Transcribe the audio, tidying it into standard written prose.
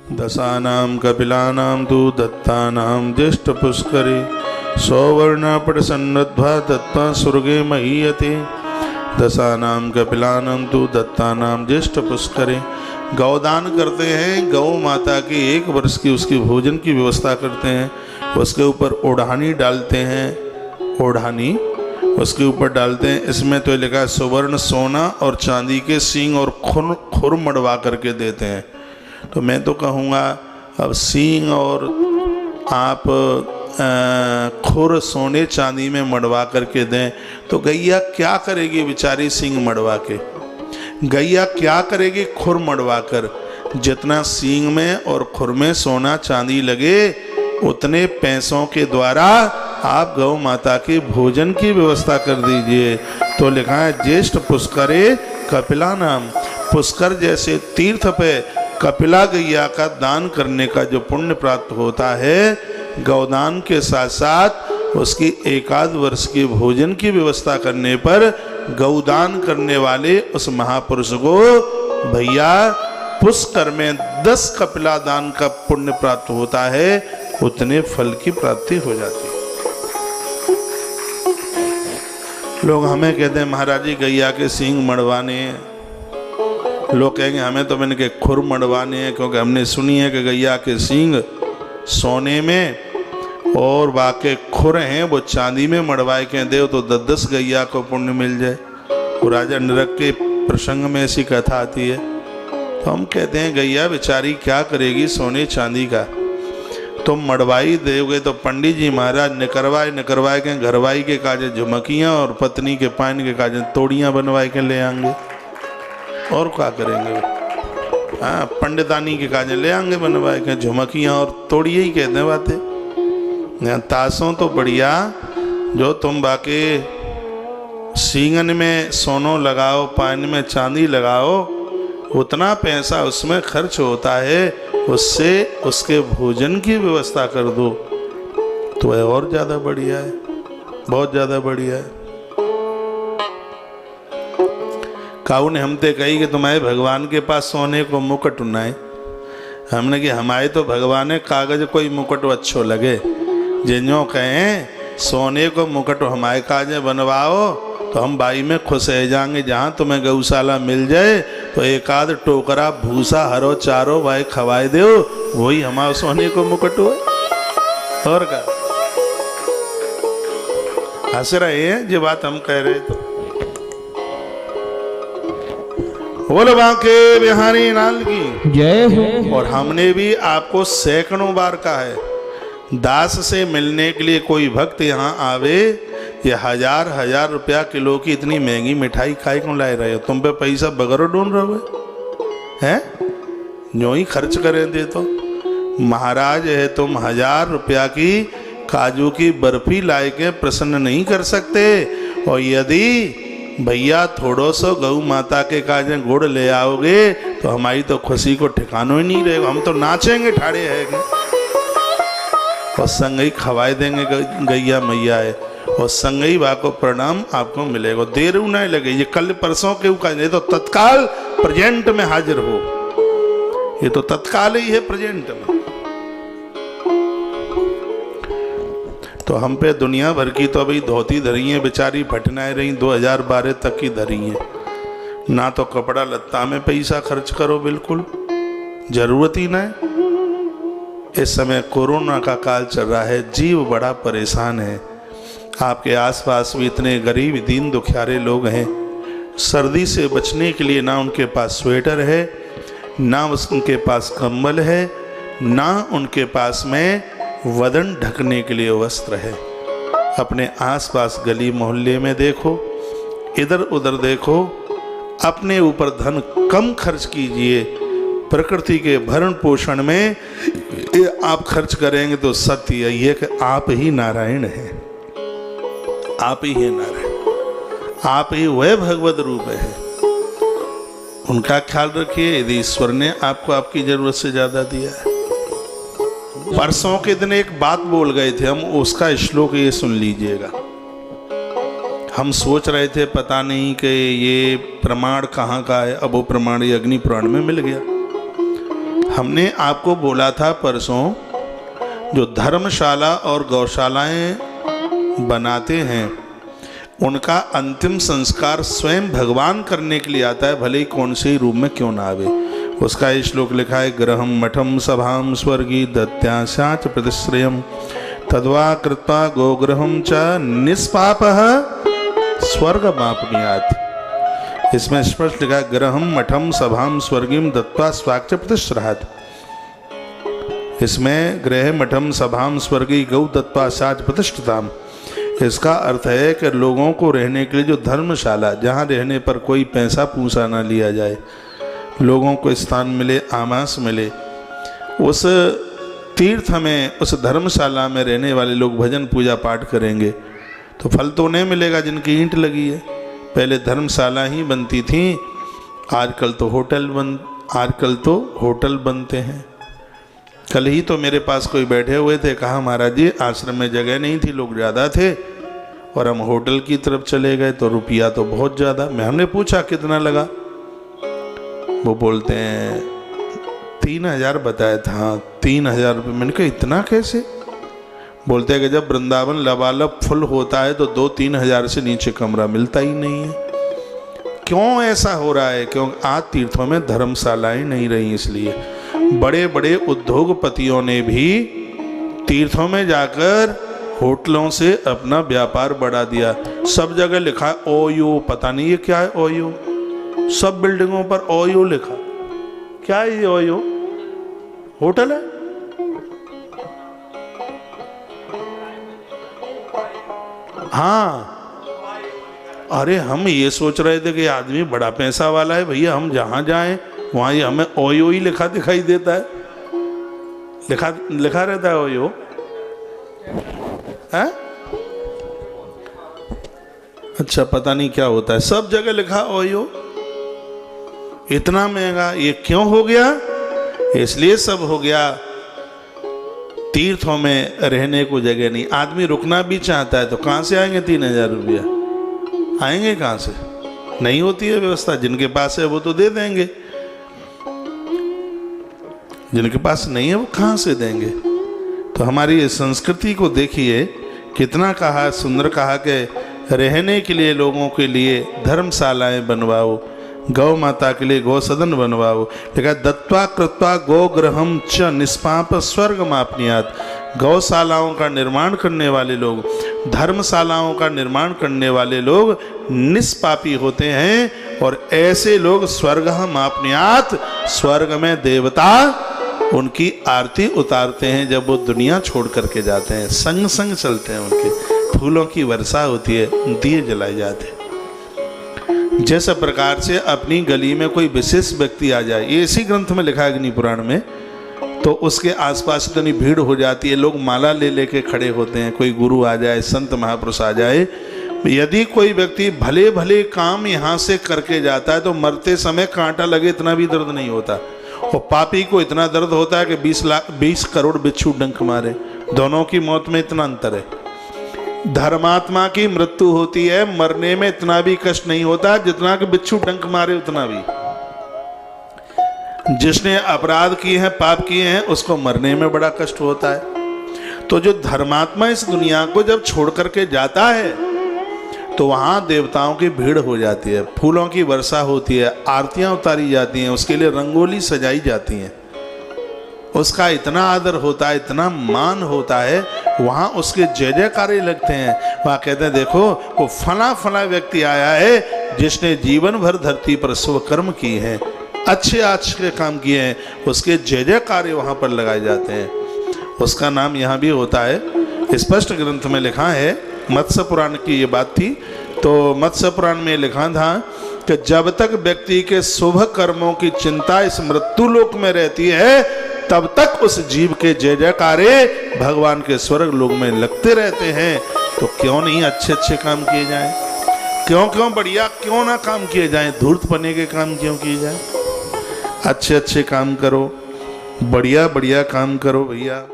दशानां कपिलानां तु दत्तानां ज्येष्ठपुष्करे सौवर्णापटसन्नद्ध्वा दत्त्वा स्वर्गे महीयते। दशानां कपिलानां तु दत्तानां ज्येष्ठपुष्करे, गौदान करते हैं, गौ माता की 1 वर्ष की उसकी भोजन की व्यवस्था करते हैं, उसके ऊपर ओढ़ानी डालते हैं, ओढ़ानी उसके ऊपर डालते हैं। इसमें तो लिखा है सुवर्ण सोना और चांदी के सींग और खुर मड़वा करके देते हैं। तो मैं तो कहूँगा अब सींग और आप खुर सोने चांदी में मड़वा करके दें तो गैया क्या करेगी बेचारी सींग मड़वा के? गैया क्या करेगी खुर मड़वा कर? जितना सींग में और खुर में सोना चांदी लगे उतने पैसों के द्वारा आप गौ माता के भोजन की व्यवस्था कर दीजिए। तो लिखा है ज्येष्ठ पुष्करे कपिला नाम, पुष्कर जैसे तीर्थ पे कपिला गैया का दान करने का जो पुण्य प्राप्त होता है, गौदान के साथ साथ उसकी 1 वर्ष की भोजन की व्यवस्था करने पर गौदान करने वाले उस महापुरुष को भैया पुष्कर में 10 कपिला दान का पुण्य प्राप्त होता है, उतने फल की प्राप्ति हो जाती है। लोग हमें कहते हैं महाराज जी गैया के सींग मड़वाने हैं। लोग कहेंगे हमें तो मैंने के खुर मड़वाने हैं, क्योंकि हमने सुनी है कि गैया के सींग सोने में और बाकी खुर हैं वो चांदी में मड़वाए के दे तो 10 गैया को पुण्य मिल जाए। वो राजा नरक के प्रसंग में ऐसी कथा आती है। तो हम कहते हैं गैया बेचारी क्या करेगी सोने चांदी का, तुम मड़वाई दोगे तो पंडित जी महाराज निकरवाए के घरवाई के काजे झुमकियाँ और पत्नी के पान के काजे तोड़ियाँ बनवाए के ले आएंगे, और क्या करेंगे? हाँ, पंडितानी के काजे ले आएंगे बनवाए के झुमकियाँ और तोड़िए ही कहते हैं बातें। तासों तो बढ़िया जो तुम बाकी सींगन में सोनो लगाओ, पान में चांदी लगाओ, उतना पैसा उसमें खर्च होता है, उससे उसके भोजन की व्यवस्था कर दो तो वह और ज़्यादा बढ़िया है, बहुत ज़्यादा बढ़िया है। काऊ ने हमते कही कि तुम्हारे भगवान के पास सोने को मुकुट नाए। हमने कि हमारे तो भगवान है कागज कोई मुकुट अच्छो लगे, जिन्हों कहें सोने को मुकुट हमारे काजे बनवाओ तो हम बाई में खुश रह जाएंगे। जहाँ तुम्हें गौशाला मिल जाए तो 1 टोकरा भूसा हरो चारो भाई खवाए दो, वही हमारा सोने को मुकुट हुए। और क्या हंस रहे हैं जो बात हम कह रहे। तो बोल बांके बिहारी लाल की जय हो। और हमने भी आपको सैकड़ों बार कहा है, दास से मिलने के लिए कोई भक्त यहाँ आवे, ये 1000 रुपया किलो की इतनी महंगी मिठाई खाई क्यों ला रहे हो? तुम पे पैसा बगैर ढूंढ रहे हैं, जो ही खर्च करें दे तो महाराज है। तुम 1000 रुपया की काजू की बर्फी लाए के प्रसन्न नहीं कर सकते? और यदि भैया थोड़ो सो गौ माता के काजे गुड़ ले आओगे तो हमारी तो खुशी को ठिकानो ही नहीं रहेगा। हम तो नाचेंगे ठाड़े है और संगई खवाए देंगे गैया मैया है, और संगई बा को प्रणाम आपको मिलेगा। देर नहीं लगे, ये कल परसों के ये तो तत्काल प्रेजेंट में हाजिर हो, ये तो तत्काल ही है प्रेजेंट में। तो हम पे दुनिया भर की तो अभी धोती धरी है, बेचारी फटनाए रही 2012 तक की धरी है ना। तो कपड़ा लत्ता में पैसा खर्च करो, बिल्कुल जरूरत ही नहीं। इस समय कोरोना का काल चल रहा है, जीव बड़ा परेशान है। आपके आसपास भी इतने गरीब दीन दुखियारे लोग हैं, सर्दी से बचने के लिए ना उनके पास स्वेटर है, ना उनके पास कंबल है, ना उनके पास में वदन ढकने के लिए वस्त्र है। अपने आसपास गली मोहल्ले में देखो, इधर उधर देखो, अपने ऊपर धन कम खर्च कीजिए। प्रकृति के भरण पोषण में आप खर्च करेंगे तो सत्य यही है कि आप ही नारायण हैं, आप ही है नारायण, आप ही वह भगवत रूप है। उनका ख्याल रखिए। यदि ईश्वर ने आपको आपकी जरूरत से ज्यादा दिया है। परसों के दिन एक बात बोल गए थे हम, उसका श्लोक ये सुन लीजिएगा। हम सोच रहे थे पता नहीं कि ये प्रमाण कहाँ का है, अब वो प्रमाण ये अग्नि पुराण में मिल गया। हमने आपको बोला था परसों, जो धर्मशाला और गौशालाएं बनाते हैं उनका अंतिम संस्कार स्वयं भगवान करने के लिए आता है, भले ही कौन से ही रूप में क्यों ना आवे। उसका ये श्लोक लिखा है, गृहम मठम सभाम स्वर्गी दत्याशाच प्रतिश्रयम तद्वा कृत्वा गोगृहम च निष्पापः स्वर्गमाप्नुयात्। इसमें स्पष्ट लिखा है, गृहम मठम सभाम स्वर्गीम दत्वा स्वाक्च प्रतिश्रयात्। इसमें गृह मठम सभाम स्वर्गी गौ दत्वा साच प्रतिष्ठिताम, इसका अर्थ है कि लोगों को रहने के लिए जो धर्मशाला, जहाँ रहने पर कोई पैसा पूसा ना लिया जाए, लोगों को स्थान मिले, आवास मिले, उस तीर्थ में, उस धर्मशाला में रहने वाले लोग भजन पूजा पाठ करेंगे तो फल तो उन्हें मिलेगा जिनकी ईंट लगी है। पहले धर्मशाला ही बनती थी, आजकल तो होटल बनते हैं। कल ही तो मेरे पास कोई बैठे हुए थे, कहा महाराज जी आश्रम में जगह नहीं थी, लोग ज़्यादा थे और हम होटल की तरफ चले गए तो रुपया तो बहुत ज़्यादा। हमने पूछा कितना लगा, वो बोलते हैं 3000 बताया था। 3000 रुपये। मैंने कहा इतना कैसे? बोलते हैं कि जब वृंदावन लबालब फुल होता है तो 2-3 हज़ार से नीचे कमरा मिलता ही नहीं है। क्यों ऐसा हो रहा है? क्योंकि आज तीर्थों में धर्मशालाएं नहीं रही, इसलिए बड़े बड़े उद्योगपतियों ने भी तीर्थों में जाकर होटलों से अपना व्यापार बढ़ा दिया। सब जगह लिखा है ओयो, पता नहीं ये क्या है ओयो, सब बिल्डिंगों पर ओयो लिखा। क्या है ये ओयो? होटल है? हाँ, अरे हम ये सोच रहे थे कि आदमी बड़ा पैसा वाला है, भैया हम जहां जाएं वहां ये हमें ओयो ही लिखा दिखाई देता है, लिखा रहता है ओयो है? अच्छा, पता नहीं क्या होता है, सब जगह लिखा ओयो। इतना महंगा ये क्यों हो गया? इसलिए सब हो गया, तीर्थों में रहने को जगह नहीं। आदमी रुकना भी चाहता है तो कहां से आएंगे 3000 रुपया? आएंगे कहां से? नहीं होती है व्यवस्था। जिनके पास है वो तो दे देंगे, जिनके पास नहीं है वो कहां से देंगे? तो हमारी इस संस्कृति को देखिए, कितना कहा, सुंदर कहा कि रहने के लिए लोगों के लिए धर्मशालाएं बनवाओ, गौ माता के लिए गौ सदन बनवाओ। लिखा दत्वा कृत्वा गो गृहम च निष्पाप स्वर्गमाप्नुयात्। गौशालाओं का निर्माण करने वाले लोग, धर्मशालाओं का निर्माण करने वाले लोग निष्पापी होते हैं और ऐसे लोग स्वर्गमाप्नुयात्, स्वर्ग में देवता उनकी आरती उतारते हैं जब वो दुनिया छोड़ करके जाते हैं, संग संग चलते हैं, उनके फूलों की वर्षा होती है, दिए जलाए जाते हैं। जैसे प्रकार से अपनी गली में कोई विशेष व्यक्ति आ जाए, ये इसी ग्रंथ में लिखा है अग्नि पुराण में, तो उसके आसपास इतनी भीड़ हो जाती है, लोग माला ले लेके खड़े होते हैं। कोई गुरु आ जाए, संत महापुरुष आ जाए, यदि कोई व्यक्ति भले भले काम यहाँ से करके जाता है तो मरते समय कांटा लगे इतना भी दर्द नहीं होता, और पापी को इतना दर्द होता है कि 20 करोड़ बिच्छू डंक मारे। दोनों की मौत में इतना अंतर है। धर्मात्मा की मृत्यु होती है, मरने में इतना भी कष्ट नहीं होता जितना कि बिच्छू डंक मारे उतना भी। जिसने अपराध किए हैं, पाप किए हैं, उसको मरने में बड़ा कष्ट होता है। तो जो धर्मात्मा इस दुनिया को जब छोड़ करके जाता है तो वहां देवताओं की भीड़ हो जाती है, फूलों की वर्षा होती है, आरतियां उतारी जाती हैं, उसके लिए रंगोली सजाई जाती हैं, उसका इतना आदर होता है, इतना मान होता है, वहां उसके जय जयकारे लगते हैं। वहां कहते हैं देखो वो फला फला व्यक्ति आया है जिसने जीवन भर धरती पर शुभ कर्म किए हैं, अच्छे काम किए हैं, उसके जय जयकारे वहां पर लगाए जाते हैं। उसका नाम यहाँ भी होता है। स्पष्ट ग्रंथ में लिखा है, मत्स्य पुराण की ये बात थी, तो मत्स्य पुराण में लिखा था कि जब तक व्यक्ति के शुभ कर्मों की चिंता इस मृत्यु लोक में रहती है तब तक उस जीव के जय जयकारे भगवान के स्वर्ग लोक में लगते रहते हैं। तो क्यों नहीं अच्छे काम किए जाएं? क्यों बढ़िया क्यों ना काम किए जाएं? धूर्तपने के काम क्यों किए जाएं? अच्छे काम करो, बढ़िया काम करो भैया।